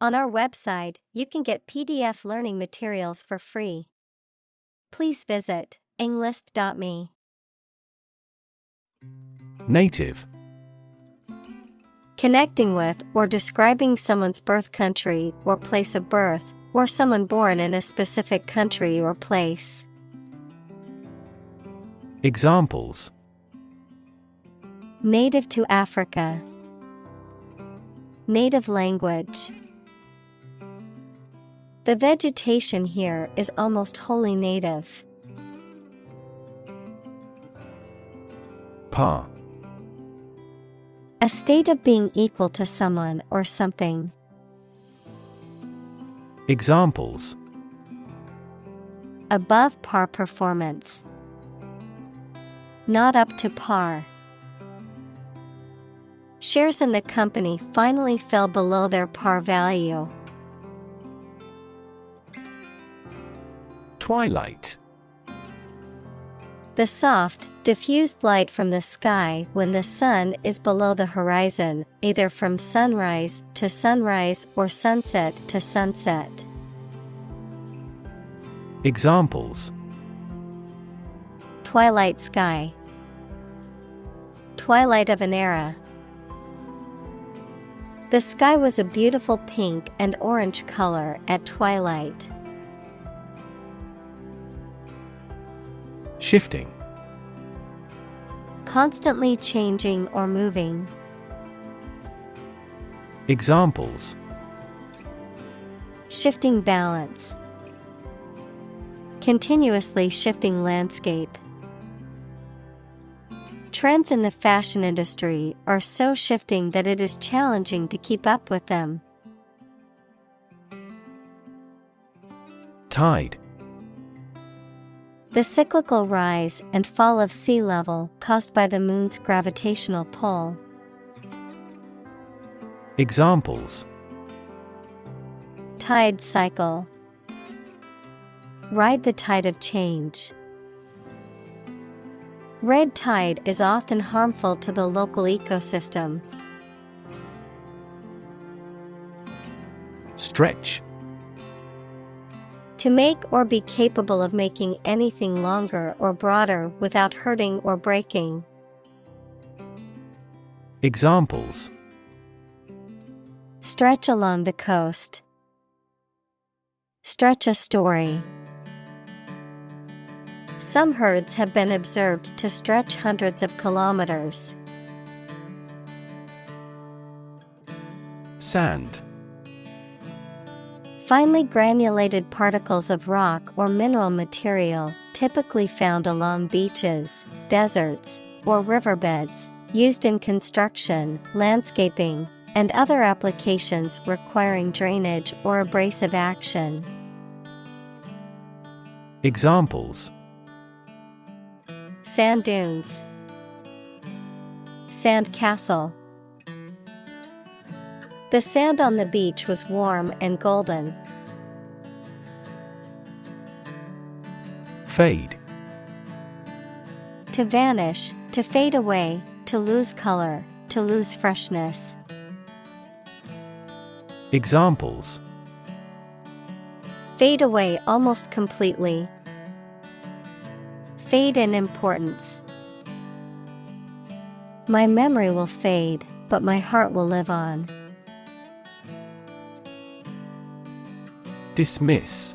On our website, you can get PDF learning materials for free. Please visit englist.me. Native. Connecting with or describing someone's birth country or place of birth, or someone born in a specific country or place. Examples: Native to Africa. Native language. The vegetation here is almost wholly native. Par. A state of being equal to someone or something. Examples: Above par performance. Not up to par. Shares in the company finally fell below their par value. Twilight. The soft, diffused light from the sky when the sun is below the horizon, either from sunrise to sunrise or sunset to sunset. Examples: Twilight sky. Twilight of an era. The sky was a beautiful pink and orange color at twilight. Shifting. Constantly changing or moving. Examples: Shifting balance. Continuously shifting landscape. Trends in the fashion industry are so shifting that it is challenging to keep up with them. Tide. The cyclical rise and fall of sea level caused by the moon's gravitational pull. Examples: Tide cycle. Ride the tide of change. Red tide is often harmful to the local ecosystem. Stretch. To make or be capable of making anything longer or broader without hurting or breaking. Examples: Stretch along the coast. Stretch a story. Some herds have been observed to stretch hundreds of kilometers. Sand. Finely granulated particles of rock or mineral material, typically found along beaches, deserts, or riverbeds, used in construction, landscaping, and other applications requiring drainage or abrasive action. Examples: Sand dunes. Sand castle. The sand on the beach was warm and golden. Fade. To vanish, to fade away, to lose color, to lose freshness. Examples: Fade away almost completely. Fade in importance. My memory will fade, but my heart will live on. Dismiss.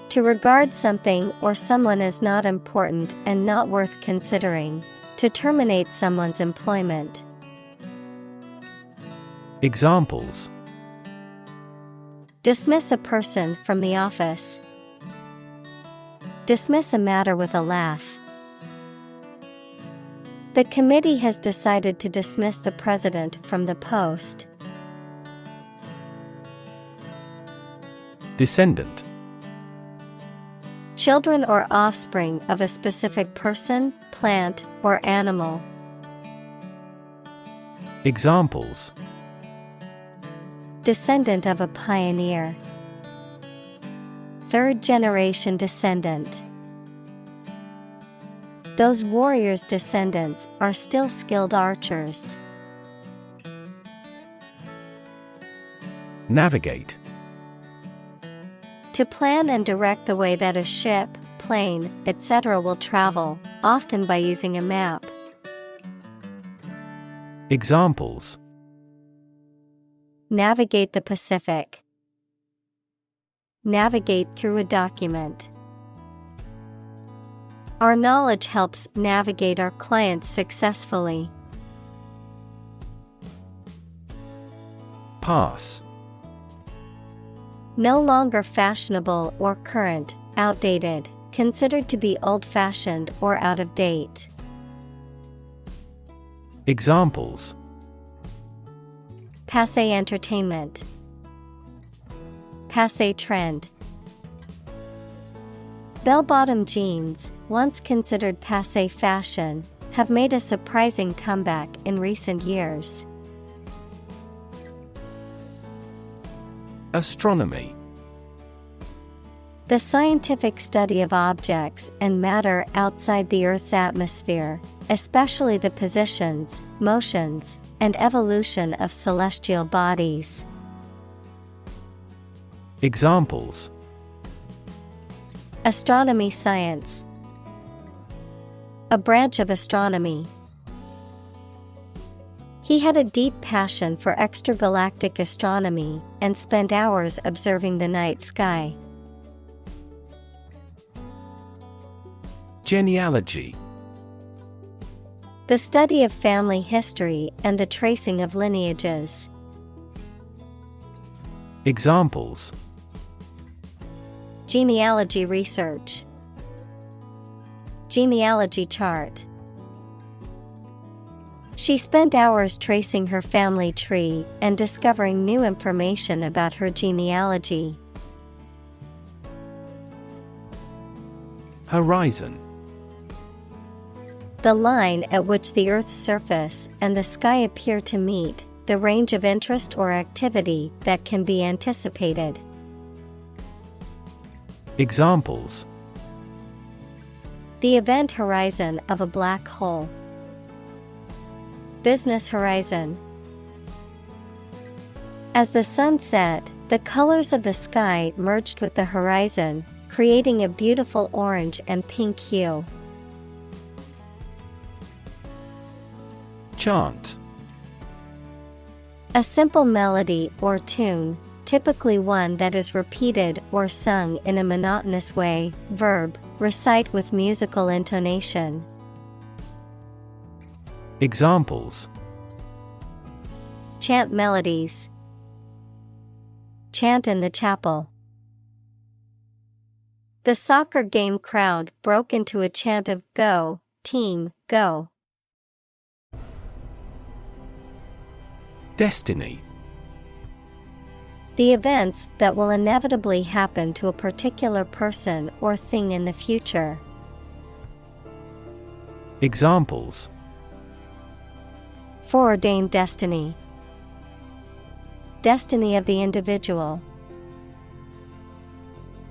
To regard something or someone as not important and not worth considering. To terminate someone's employment. Examples: Dismiss a person from the office. Dismiss a matter with a laugh. The committee has decided to dismiss the president from the post. Descendant. Children or offspring of a specific person, plant, or animal. Examples: Descendant of a pioneer. Third generation descendant. Those warriors' descendants are still skilled archers. Navigate. To plan and direct the way that a ship, plane, etc. will travel, often by using a map. Examples: Navigate the Pacific. Navigate through a document. Our knowledge helps navigate our clients successfully. Pass. No longer fashionable or current, outdated, considered to be old-fashioned or out of date. Examples: Passé entertainment. Passé trend. Bell-bottom jeans, once considered passé fashion, have made a surprising comeback in recent years. Astronomy. The scientific study of objects and matter outside the Earth's atmosphere, especially the positions, motions, and evolution of celestial bodies. Examples: Astronomy science. A branch of astronomy. He had a deep passion for extragalactic astronomy and spent hours observing the night sky. Genealogy. The study of family history and the tracing of lineages. Examples: Genealogy research. Genealogy chart. She spent hours tracing her family tree and discovering new information about her genealogy. Horizon. The line at which the Earth's surface and the sky appear to meet, the range of interest or activity that can be anticipated. Examples: The event horizon of a black hole. Business horizon. As the sun set, the colors of the sky merged with the horizon, creating a beautiful orange and pink hue. Chant. A simple melody or tune, typically one that is repeated or sung in a monotonous way. Verb, recite with musical intonation. Examples: Chant melodies. Chant in the chapel. The soccer game crowd broke into a chant of "Go, team, go." Destiny. The events that will inevitably happen to a particular person or thing in the future. Examples: Foreordained destiny. Destiny of the individual.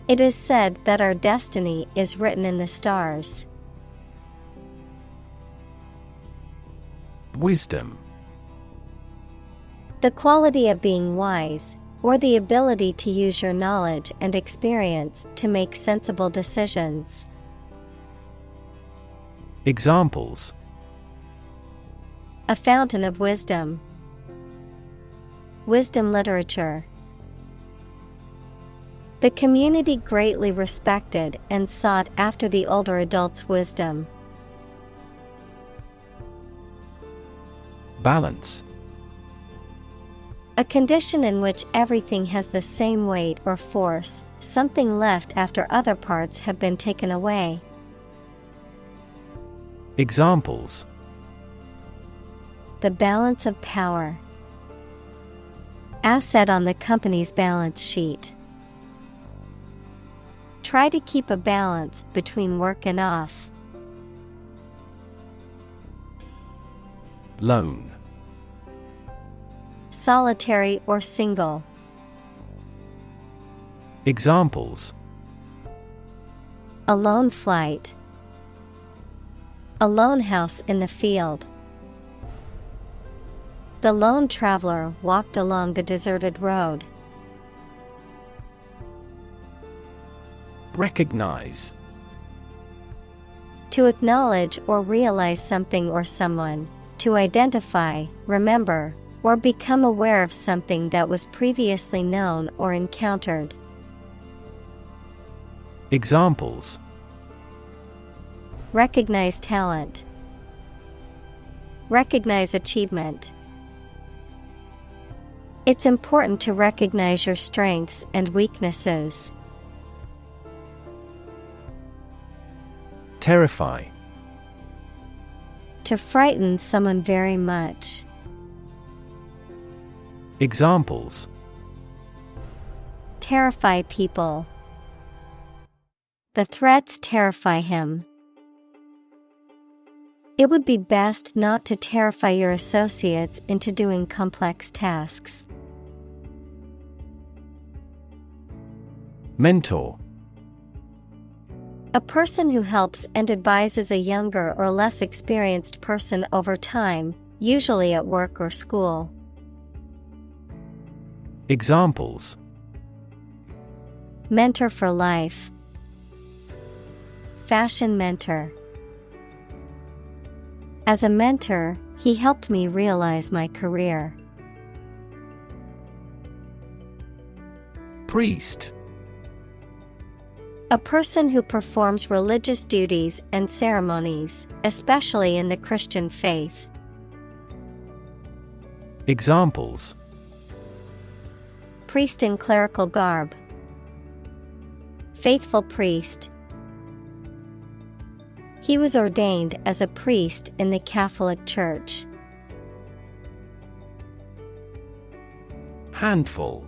It is said that our destiny is written in the stars. Wisdom. The quality of being wise, or the ability to use your knowledge and experience to make sensible decisions. Examples: A fountain of wisdom. Wisdom literature. The community greatly respected and sought after the older adult's wisdom. Balance. A condition in which everything has the same weight or force, something left after other parts have been taken away. Examples: The balance of power. Asset on the company's balance sheet. Try to keep a balance between work and off. Lone. Solitary or single. Examples: A lone flight. A lone house in the field. The lone traveler walked along the deserted road. Recognize. To acknowledge or realize something or someone, to identify, remember, or become aware of something that was previously known or encountered. Examples: Recognize talent. Recognize achievement. It's important to recognize your strengths and weaknesses. Terrify. To frighten someone very much. Examples: Terrify people. The threats terrify him. It would be best not to terrify your associates into doing complex tasks. Mentor. A person who helps and advises a younger or less experienced person over time, usually at work or school. Examples: Mentor for life. Fashion mentor. As a mentor, he helped me realize my career. Priest. A person who performs religious duties and ceremonies, especially in the Christian faith. Examples: Priest in clerical garb. Faithful priest. He was ordained as a priest in the Catholic Church. Handful.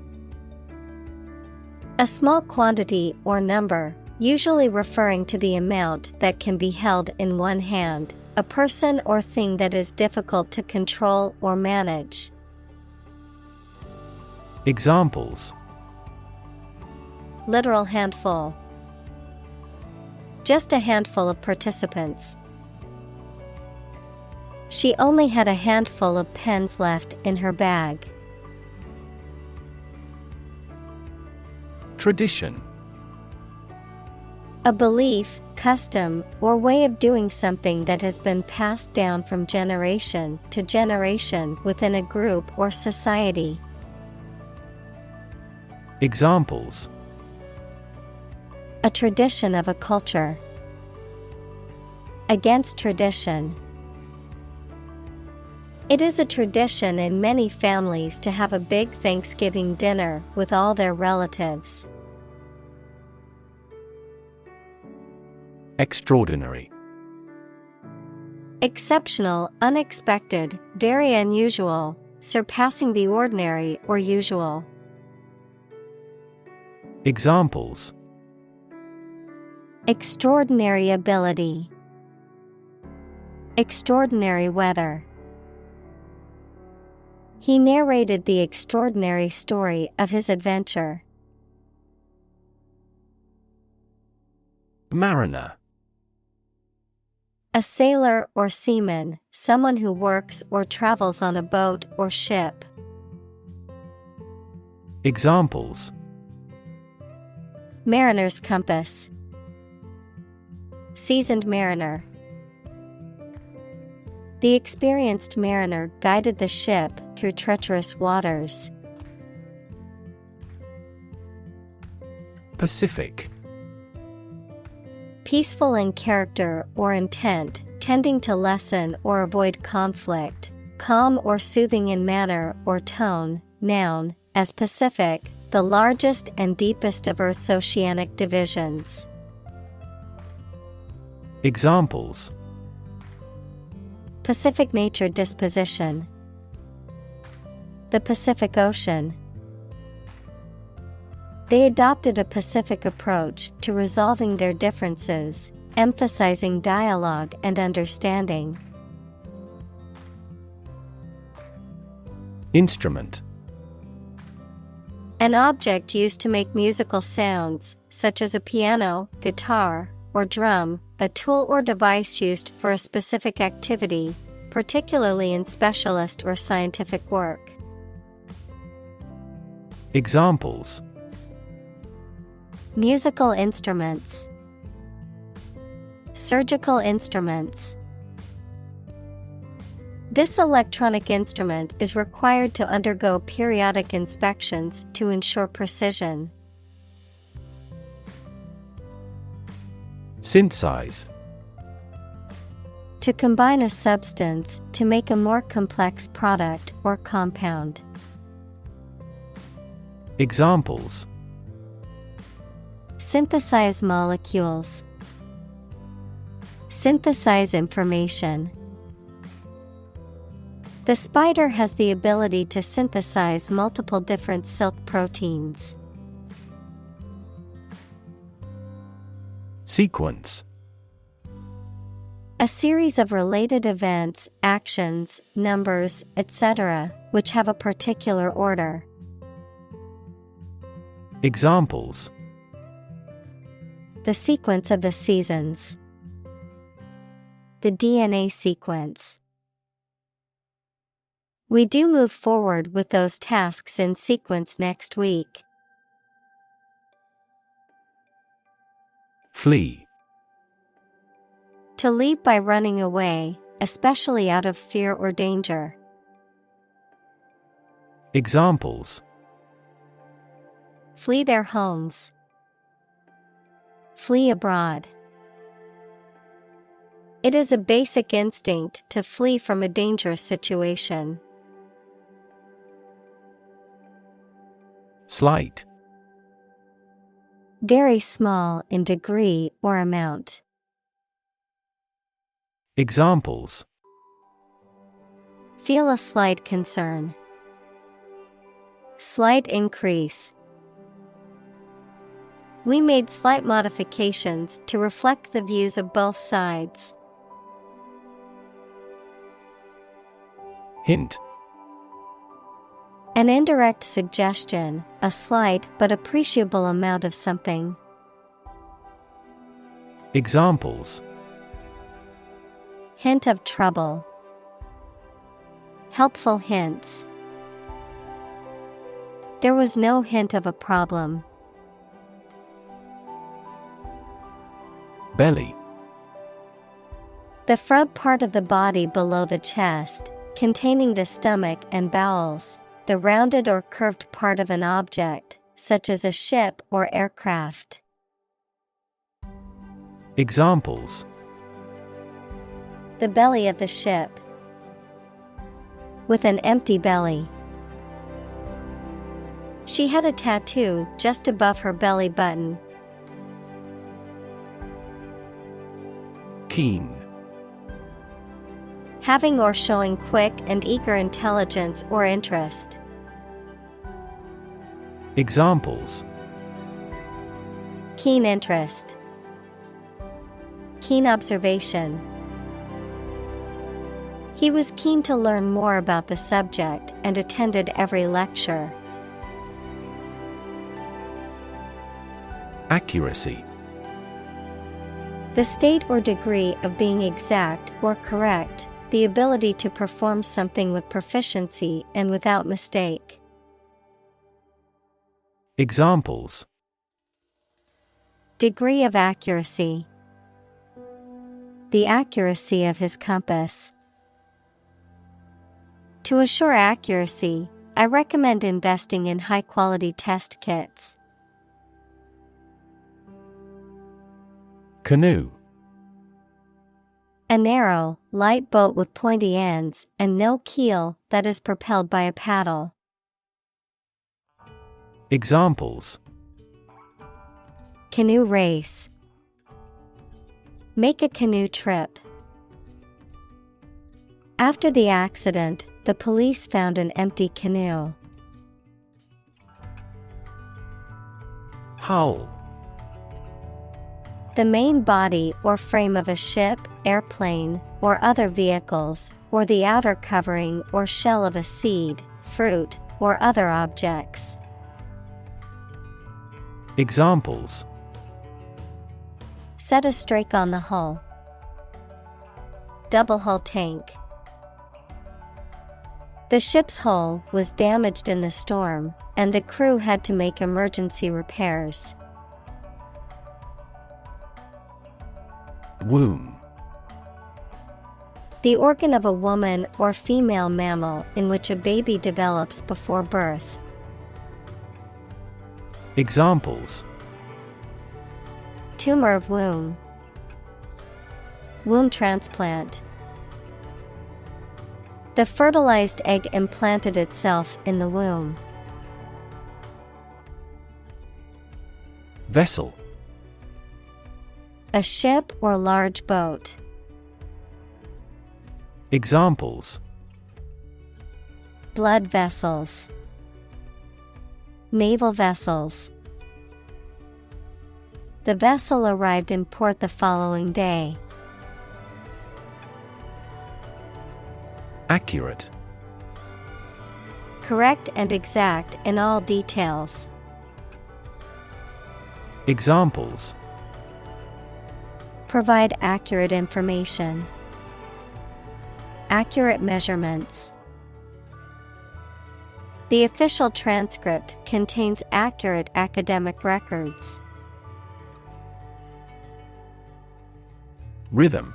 A small quantity or number, usually referring to the amount that can be held in one hand, a person or thing that is difficult to control or manage. Examples: Literal handful. Just a handful of participants. She only had a handful of pens left in her bag. Tradition. A belief, custom, or way of doing something that has been passed down from generation to generation within a group or society. Examples: A tradition of a culture. Against tradition. It is a tradition in many families to have a big Thanksgiving dinner with all their relatives. Extraordinary. Exceptional, unexpected, very unusual, surpassing the ordinary or usual. Examples: Extraordinary ability. Extraordinary weather. He narrated the extraordinary story of his adventure. Mariner. A sailor or seaman, someone who works or travels on a boat or ship. Examples: Mariner's compass. Seasoned mariner. The experienced mariner guided the ship through treacherous waters. Pacific. Peaceful in character or intent, tending to lessen or avoid conflict, calm or soothing in manner or tone. Noun, as Pacific, the largest and deepest of Earth's oceanic divisions. Examples: Pacific nature disposition. The Pacific Ocean. They adopted a pacific approach to resolving their differences, emphasizing dialogue and understanding. Instrument. An object used to make musical sounds, such as a piano, guitar, or drum, a tool or device used for a specific activity, particularly in specialist or scientific work. Musical instruments. Surgical instruments. This electronic instrument is required to undergo periodic inspections to ensure precision. Synthesize. To combine a substance to make a more complex product or compound. Examples: synthesize molecules. Synthesize information. The spider has the ability to synthesize multiple different silk proteins. Sequence. A series of related events, actions, numbers, etc., which have a particular order. Examples: the sequence of the seasons. The DNA sequence. We do move forward with those tasks in sequence next week. Flee. To leave by running away, especially out of fear or danger. Examples: flee their homes. Flee abroad. It is a basic instinct to flee from a dangerous situation. Slight. Very small in degree or amount. Examples: feel a slight concern. Slight increase. We made slight modifications to reflect the views of both sides. Hint. An indirect suggestion, a slight but appreciable amount of something. Examples: hint of trouble. Helpful hints. There was no hint of a problem. Belly. The front part of the body below the chest, containing the stomach and bowels, the rounded or curved part of an object, such as a ship or aircraft. Examples: the belly of the ship. With an empty belly. She had a tattoo just above her belly button. Keen. Having or showing quick and eager intelligence or interest. Examples: keen interest. Keen observation. He was keen to learn more about the subject and attended every lecture. Accuracy. The state or degree of being exact or correct, the ability to perform something with proficiency and without mistake. Examples: degree of accuracy. The accuracy of his compass. To assure accuracy, I recommend investing in high-quality test kits. Canoe. A narrow, light boat with pointy ends and no keel that is propelled by a paddle. Examples: canoe race. Make a canoe trip. After the accident, the police found an empty canoe. Hull. The main body or frame of a ship, airplane, or other vehicles, or the outer covering or shell of a seed, fruit, or other objects. Examples: set a strake on the hull. Double hull tank. The ship's hull was damaged in the storm, and the crew had to make emergency repairs. Womb. The organ of a woman or female mammal in which a baby develops before birth. Examples: Tumor of womb. Womb transplant. The fertilized egg implanted itself in the womb. Vessel. A ship or large boat. Examples: Blood vessels. Naval vessels. The vessel arrived in port the following day. Accurate. Correct and exact in all details. Examples: Provide accurate information. Accurate measurements. The official transcript contains accurate academic records. Rhythm.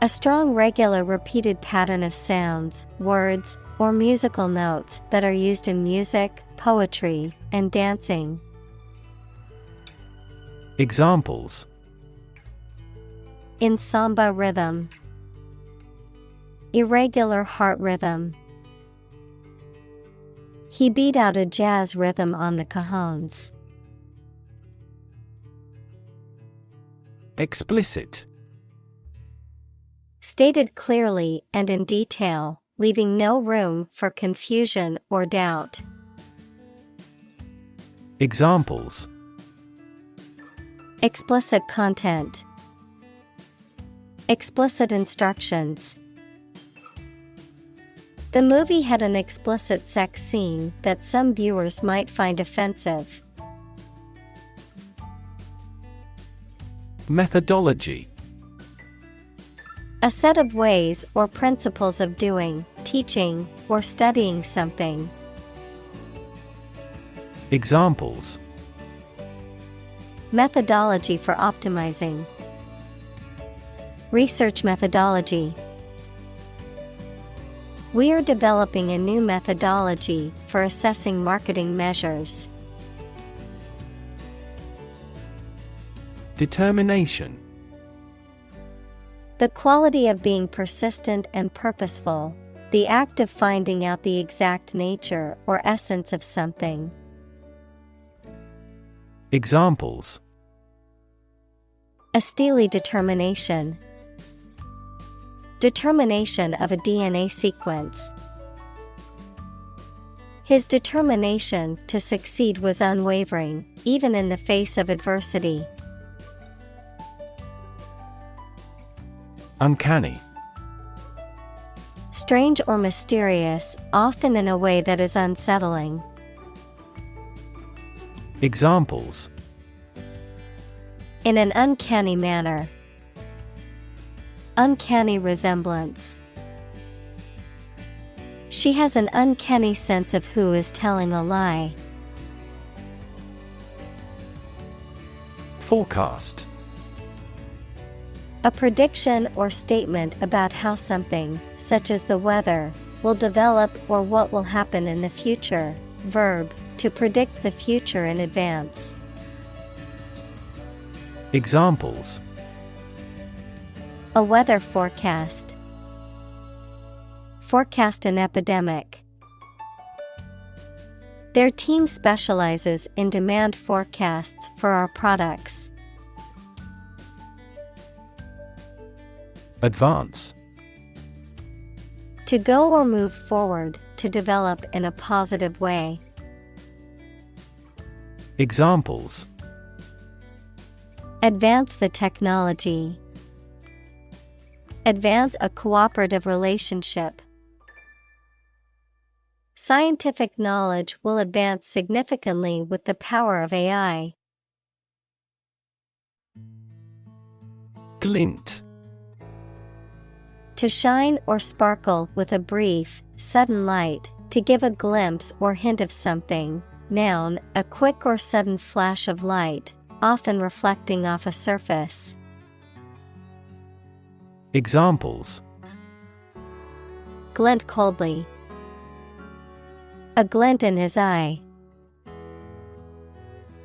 A strong, regular, repeated pattern of sounds, words, or musical notes that are used in music, poetry, and dancing. Examples: In samba rhythm. Irregular heart rhythm. He beat out a jazz rhythm on the cajones. Explicit. Stated clearly and in detail, leaving no room for confusion or doubt. Examples: Explicit content. Explicit instructions. The movie had an explicit sex scene that some viewers might find offensive. Methodology. A set of ways or principles of doing, teaching, or studying something. Examples: Methodology for optimizing. Research methodology. We are developing a new methodology for assessing marketing measures. Determination. The quality of being persistent and purposeful, the act of finding out the exact nature or essence of something. Examples: A steely determination. Determination of a DNA sequence. His determination to succeed was unwavering, even in the face of adversity. Uncanny. Strange or mysterious, often in a way that is unsettling. Examples: In an uncanny manner. Uncanny resemblance. She has an uncanny sense of who is telling a lie. Forecast. A prediction or statement about how something, such as the weather, will develop or what will happen in the future. Verb, to predict the future in advance. Examples: A weather forecast. Forecast an epidemic. Their team specializes in demand forecasts for our products. Advance. To go or move forward, to develop in a positive way. Examples: Advance the technology. Advance a cooperative relationship. Scientific knowledge will advance significantly with the power of AI. Glint. To shine or sparkle with a brief, sudden light, to give a glimpse or hint of something. Noun, a quick or sudden flash of light, often reflecting off a surface. Examples: glint coldly. A glint in his eye.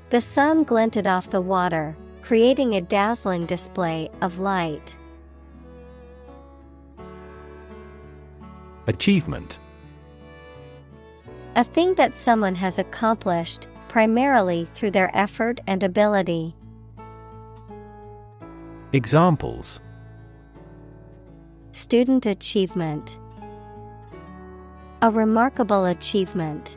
The sun glinted off the water, creating a dazzling display of light. Achievement: A thing that someone has accomplished, primarily through their effort and ability. Examples: Student achievement. A remarkable achievement.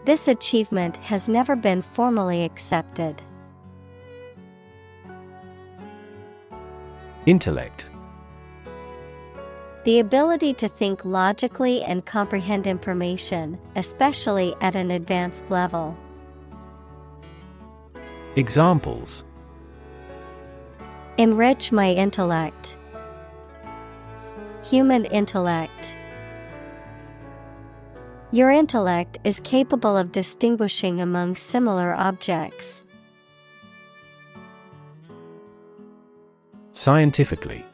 This achievement has never been formally accepted. Intellect: The ability to think logically and comprehend information, especially at an advanced level. Examples: Enrich my intellect. Human intellect. Your intellect is capable of distinguishing among similar objects. Scientifically: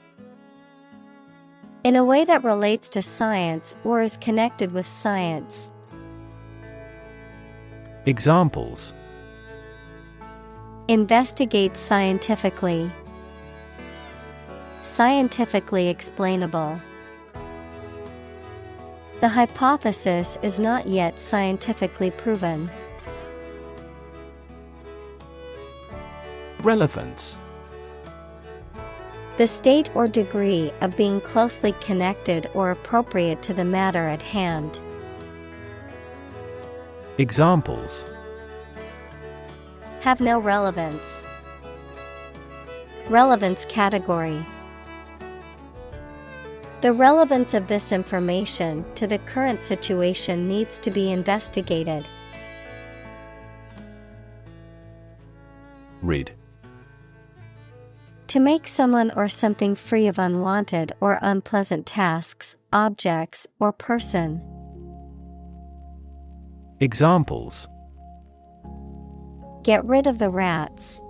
In a way that relates to science or is connected with science. Examples: Investigate scientifically. Scientifically explainable. The hypothesis is not yet scientifically proven. Relevance: The state or degree of being closely connected or appropriate to the matter at hand. Examples: Have no relevance. Relevance category. The relevance of this information to the current situation needs to be investigated. Rid: To make someone or something free of unwanted or unpleasant tasks, objects, or person. Examples: Get rid of the rats.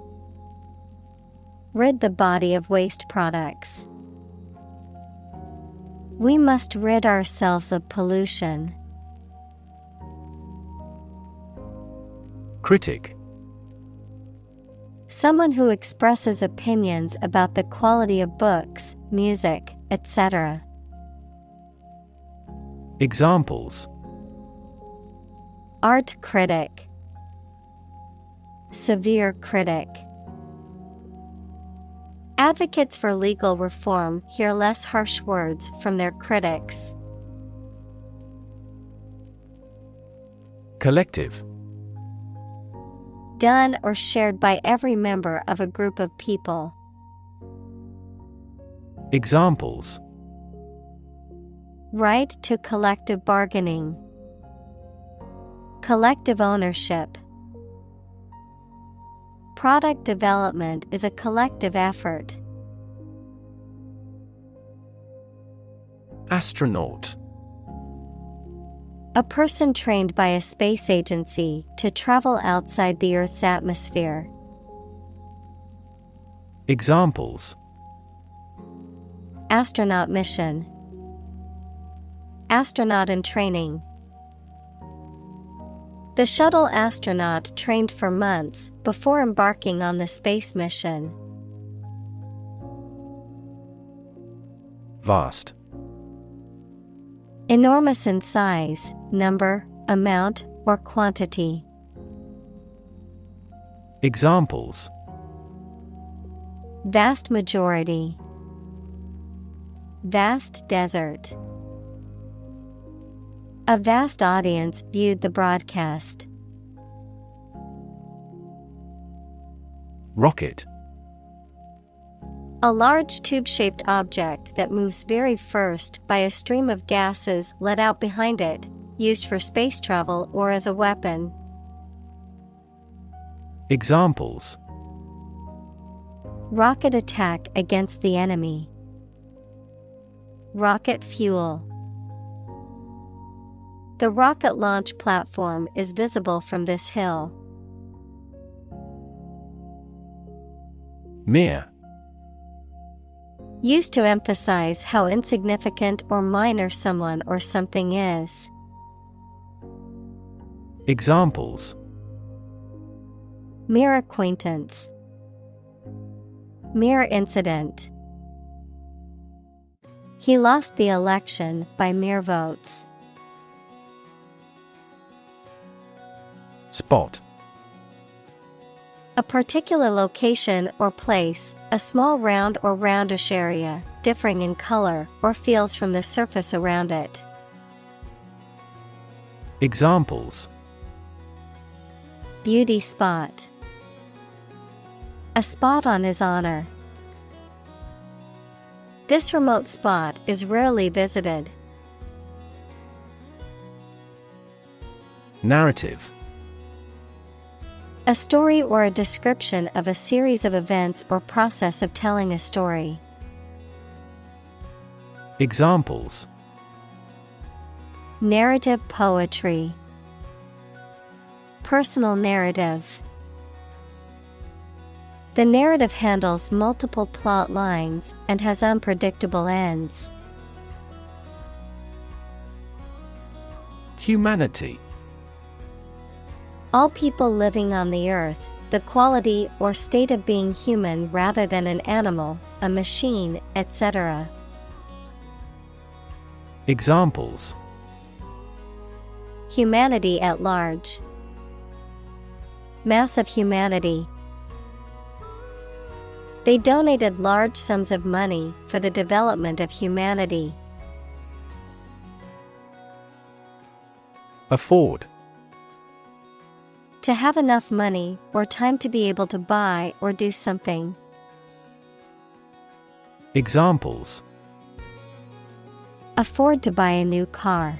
Rid the body of waste products. We must rid ourselves of pollution. Critic: Someone who expresses opinions about the quality of books, music, etc. Examples: Art critic. Severe critic. Advocates for legal reform hear less harsh words from their critics. Collective: Done or shared by every member of a group of people. Examples: Right to collective bargaining. Collective ownership. Product development is a collective effort. Astronaut: A person trained by a space agency to travel outside the Earth's atmosphere. Examples: Astronaut mission. Astronaut in training. The shuttle astronaut trained for months before embarking on the space mission. Vast: Enormous in size, number, amount, or quantity. Examples: Vast majority. Vast desert. A vast audience viewed the broadcast. Rocket: A large tube-shaped object that moves very first by a stream of gases let out behind it, used for space travel or as a weapon. Examples: Rocket attack against the enemy. Rocket fuel. The rocket launch platform is visible from this hill. Mere: Used to emphasize how insignificant or minor someone or something is. Examples: Mere acquaintance. Mere incident. He lost the election by mere votes. Spot. A particular location or place, a small round or roundish area, differing in color or feels from the surface around it. Examples: Beauty spot. A spot on his honor. This remote spot is rarely visited. Narrative. A story or a description of a series of events or process of telling a story. Examples: Narrative poetry. Personal narrative. The narrative handles multiple plot lines and has unpredictable ends. Humanity. All people living on the earth, the quality or state of being human rather than an animal, a machine, etc. Examples: Humanity at large. Mass of humanity. They donated large sums of money for the development of humanity. Afford. To have enough money or time to be able to buy or do something. Examples: Afford to buy a new car.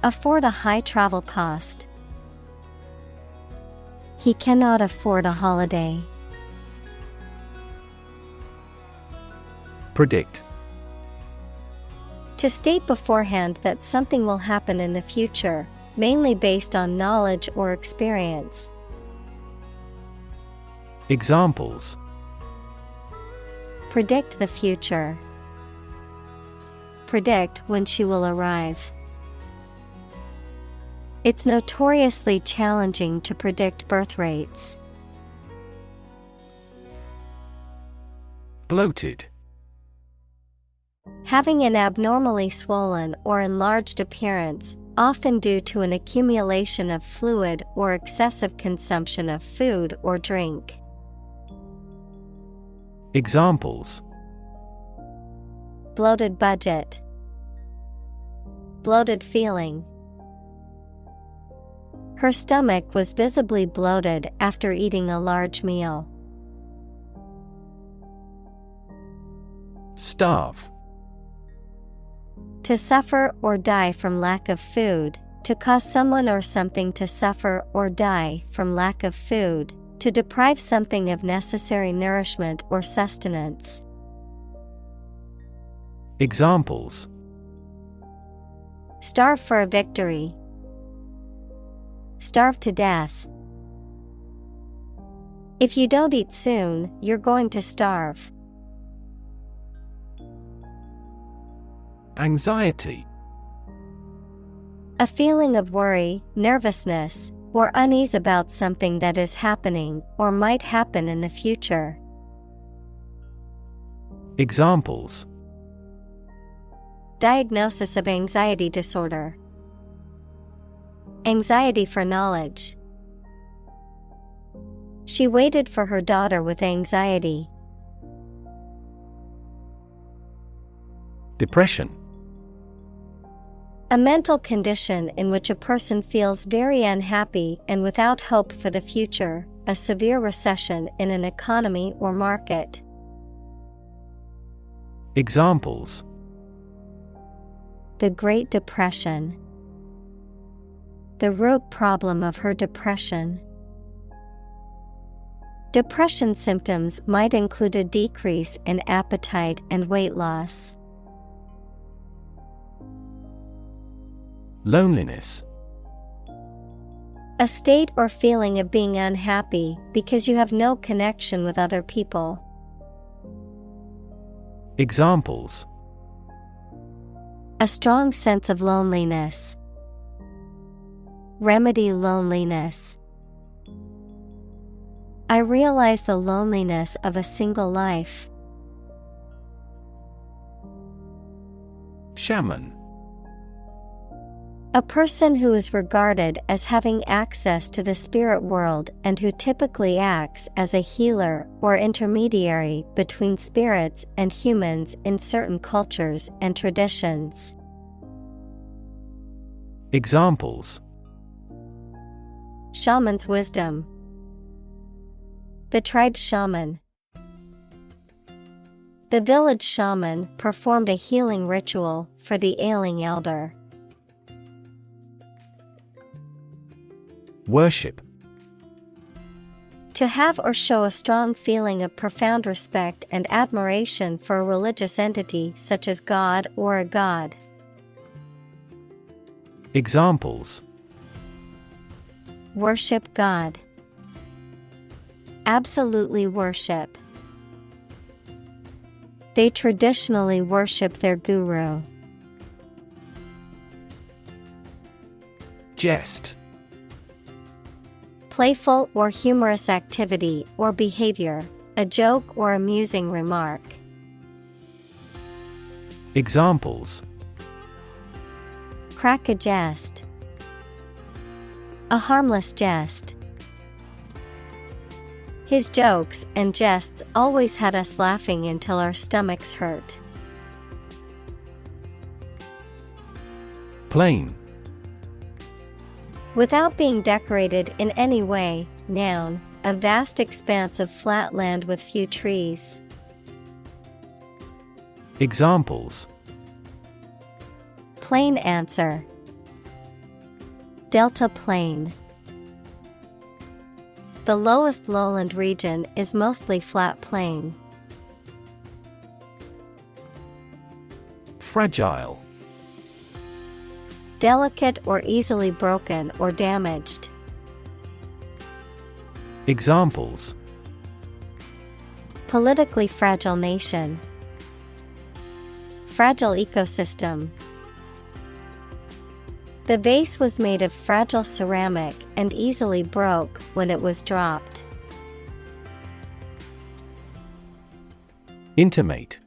Afford a high travel cost. He cannot afford a holiday. Predict. To state beforehand that something will happen in the future, mainly based on knowledge or experience. Examples: Predict the future. Predict when she will arrive. It's notoriously challenging to predict birth rates. Bloated. Having an abnormally swollen or enlarged appearance, often due to an accumulation of fluid or excessive consumption of food or drink. Examples: Bloated budget. Bloated feeling. Her stomach was visibly bloated after eating a large meal. Starve. To suffer or die from lack of food, to cause someone or something to suffer or die from lack of food, to deprive something of necessary nourishment or sustenance. Examples: Starve for a victory. Starve to death. If you don't eat soon, you're going to starve. Anxiety. A feeling of worry, nervousness, or unease about something that is happening or might happen in the future. Examples: Diagnosis of anxiety disorder. Anxiety for knowledge. She waited for her daughter with anxiety. Depression. A mental condition in which a person feels very unhappy and without hope for the future, a severe recession in an economy or market. Examples: The Great Depression. The root problem of her depression. Depression symptoms might include a decrease in appetite and weight loss. Loneliness. A state or feeling of being unhappy because you have no connection with other people. Examples: A strong sense of loneliness. Remedy loneliness. I realize the loneliness of a single life. Shaman. A person who is regarded as having access to the spirit world and who typically acts as a healer or intermediary between spirits and humans in certain cultures and traditions. Examples: Shaman's wisdom. The tried shaman. The village shaman performed a healing ritual for the ailing elder. Worship. To have or show a strong feeling of profound respect and admiration for a religious entity such as God or a god. Examples: Worship God. Absolutely worship. They traditionally worship their guru. Jest. Playful or humorous activity or behavior, a joke or amusing remark. Examples: Crack a jest. A harmless jest. His jokes and jests always had us laughing until our stomachs hurt. Plain. Without being decorated in any way, noun, a vast expanse of flat land with few trees. Examples: Plain answer. Delta plain. The lowest lowland region is mostly flat plain. Fragile. Delicate or easily broken or damaged. Examples: Politically fragile nation. Fragile ecosystem. The vase was made of fragile ceramic and easily broke when it was dropped. Intimate.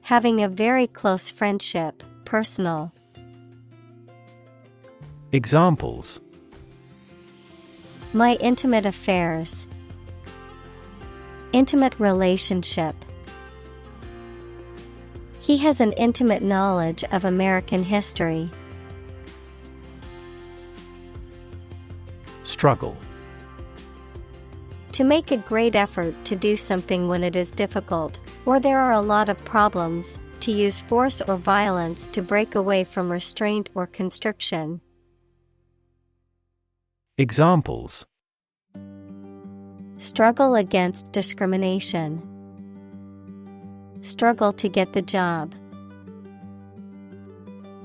Having a very close friendship, personal. Examples: My intimate affairs. Intimate relationship. He has an intimate knowledge of American history. Struggle. To make a great effort to do something when it is difficult, or there are a lot of problems, to use force or violence to break away from restraint or constriction. Examples: Struggle against discrimination. Struggle to get the job.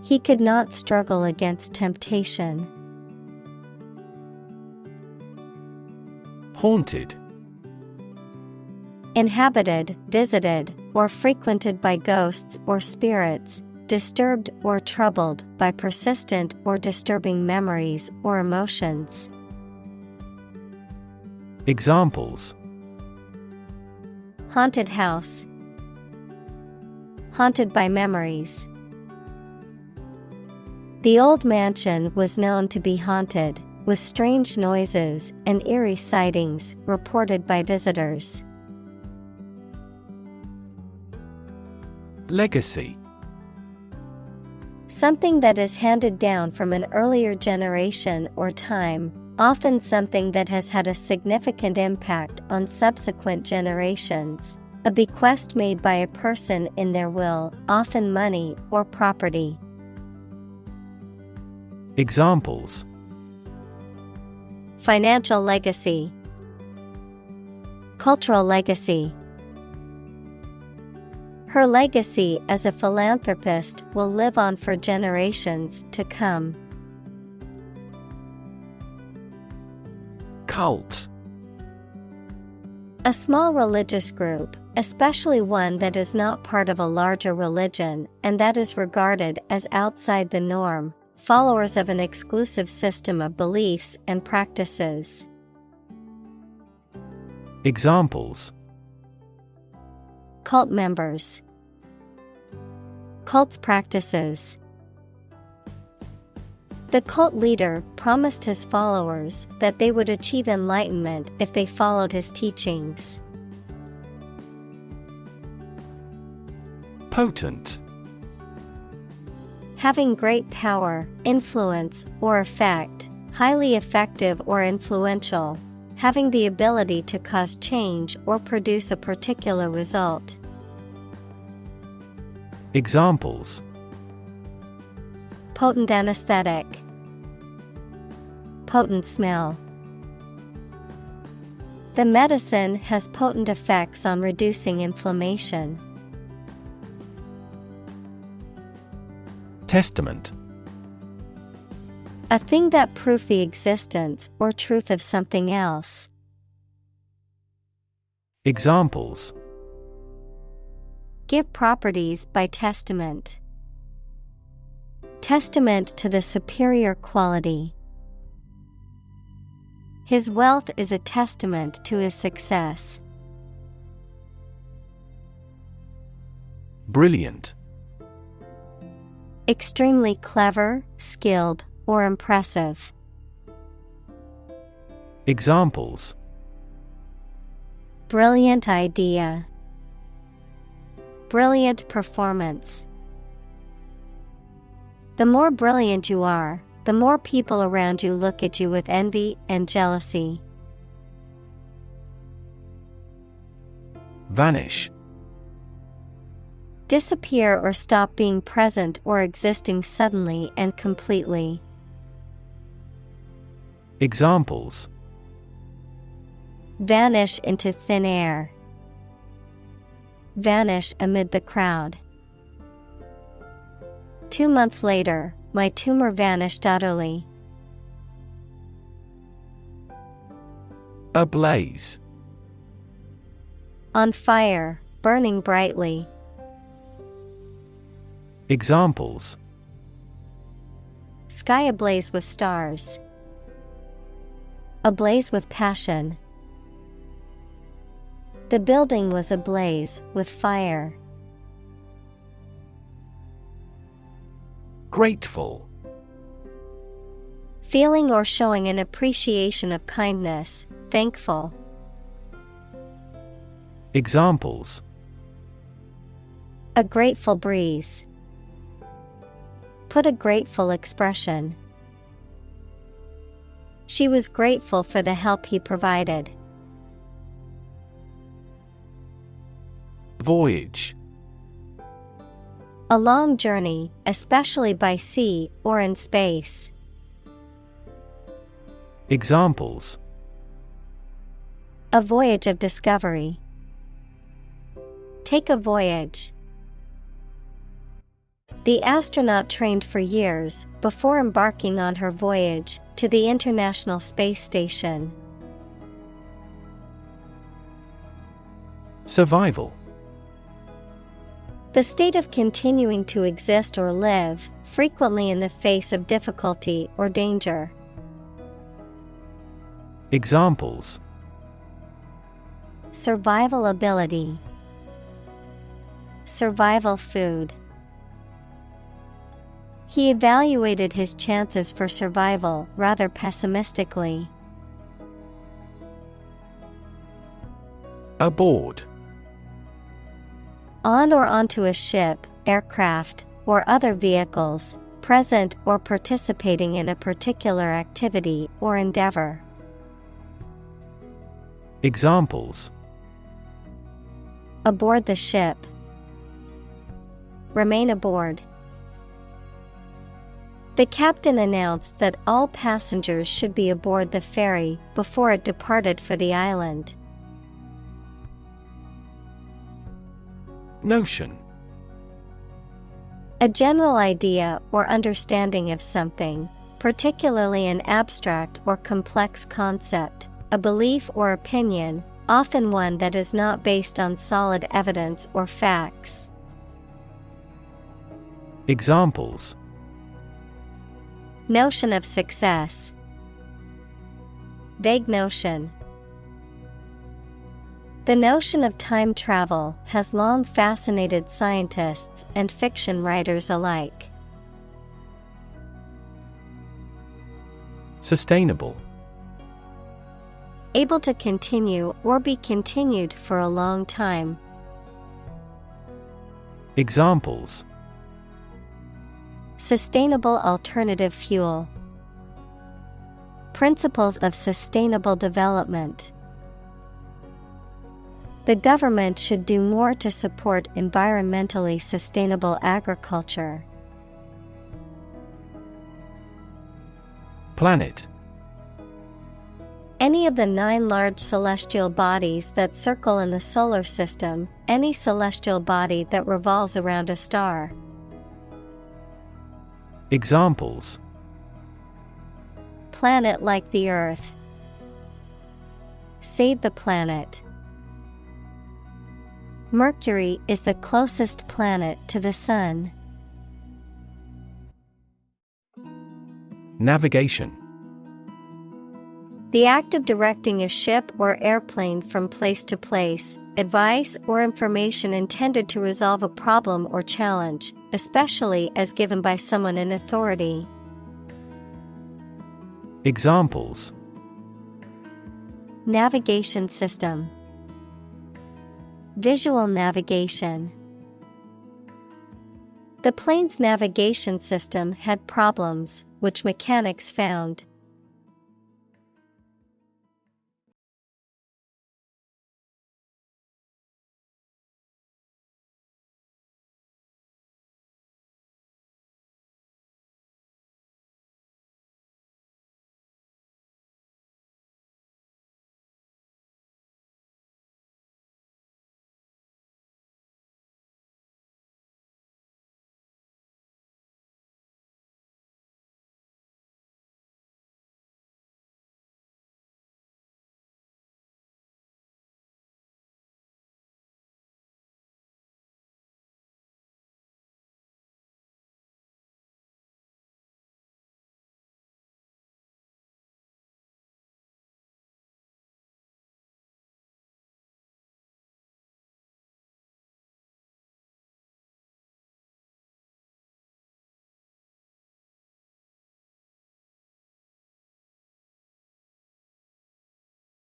He could not struggle against temptation. Haunted. Inhabited, visited, or frequented by ghosts or spirits, disturbed or troubled by persistent or disturbing memories or emotions. Examples: Haunted house. Haunted by memories. The old mansion was known to be haunted, with strange noises and eerie sightings reported by visitors. Legacy. Something that is handed down from an earlier generation or time, often something that has had a significant impact on subsequent generations. A bequest made by a person in their will, often money or property. Examples: Financial legacy. Cultural legacy. Her legacy as a philanthropist will live on for generations to come. Cult. A small religious group, especially one that is not part of a larger religion and that is regarded as outside the norm, followers of an exclusive system of beliefs and practices. Examples: Cult members. Cult's practices. The cult leader promised his followers that they would achieve enlightenment if they followed his teachings. Potent. Having great power, influence, or effect, highly effective or influential, having the ability to cause change or produce a particular result. Examples: Potent anesthetic. Potent smell. The medicine has potent effects on reducing inflammation. Testament. A thing that proves the existence or truth of something else. Examples: Give properties by testament. Testament to the superior quality. His wealth is a testament to his success. Brilliant. Extremely clever, skilled, or impressive. Examples: Brilliant idea. Brilliant performance. The more brilliant you are, the more people around you look at you with envy and jealousy. Vanish. Disappear or stop being present or existing suddenly and completely. Examples: Vanish into thin air. Vanish amid the crowd. 2 months later, my tumor vanished utterly. Ablaze. On fire, burning brightly. Examples: Sky ablaze with stars. Ablaze with passion. The building was ablaze with fire. Grateful. Feeling or showing an appreciation of kindness, thankful. Examples: A grateful breeze. Put a grateful expression. She was grateful for the help he provided. Voyage. A long journey, especially by sea or in space. Examples: A voyage of discovery. Take a voyage. The astronaut trained for years before embarking on her voyage to the International Space Station. Survival. The state of continuing to exist or live, frequently in the face of difficulty or danger. Examples: Survival ability. Survival food. He evaluated his chances for survival rather pessimistically. Aboard. On or onto a ship, aircraft, or other vehicles, present or participating in a particular activity or endeavor. Examples: Aboard the ship. Remain aboard. The captain announced that all passengers should be aboard the ferry before it departed for the island. Notion. A general idea or understanding of something, particularly an abstract or complex concept, a belief or opinion, often one that is not based on solid evidence or facts. Examples: Notion of success. Vague notion. The notion of time travel has long fascinated scientists and fiction writers alike. Sustainable. Able to continue or be continued for a long time. Examples: Sustainable alternative fuel. Principles of sustainable development. The government should do more to support environmentally sustainable agriculture. Planet. Any of the 9 large celestial bodies that circle in the solar system, any celestial body that revolves around a star. Examples: Planet like the Earth. Save the planet. Mercury is the closest planet to the Sun. Navigation. The act of directing a ship or airplane from place to place, advice or information intended to resolve a problem or challenge, especially as given by someone in authority. Examples: Navigation system. Visual navigation. The plane's navigation system had problems, which mechanics found.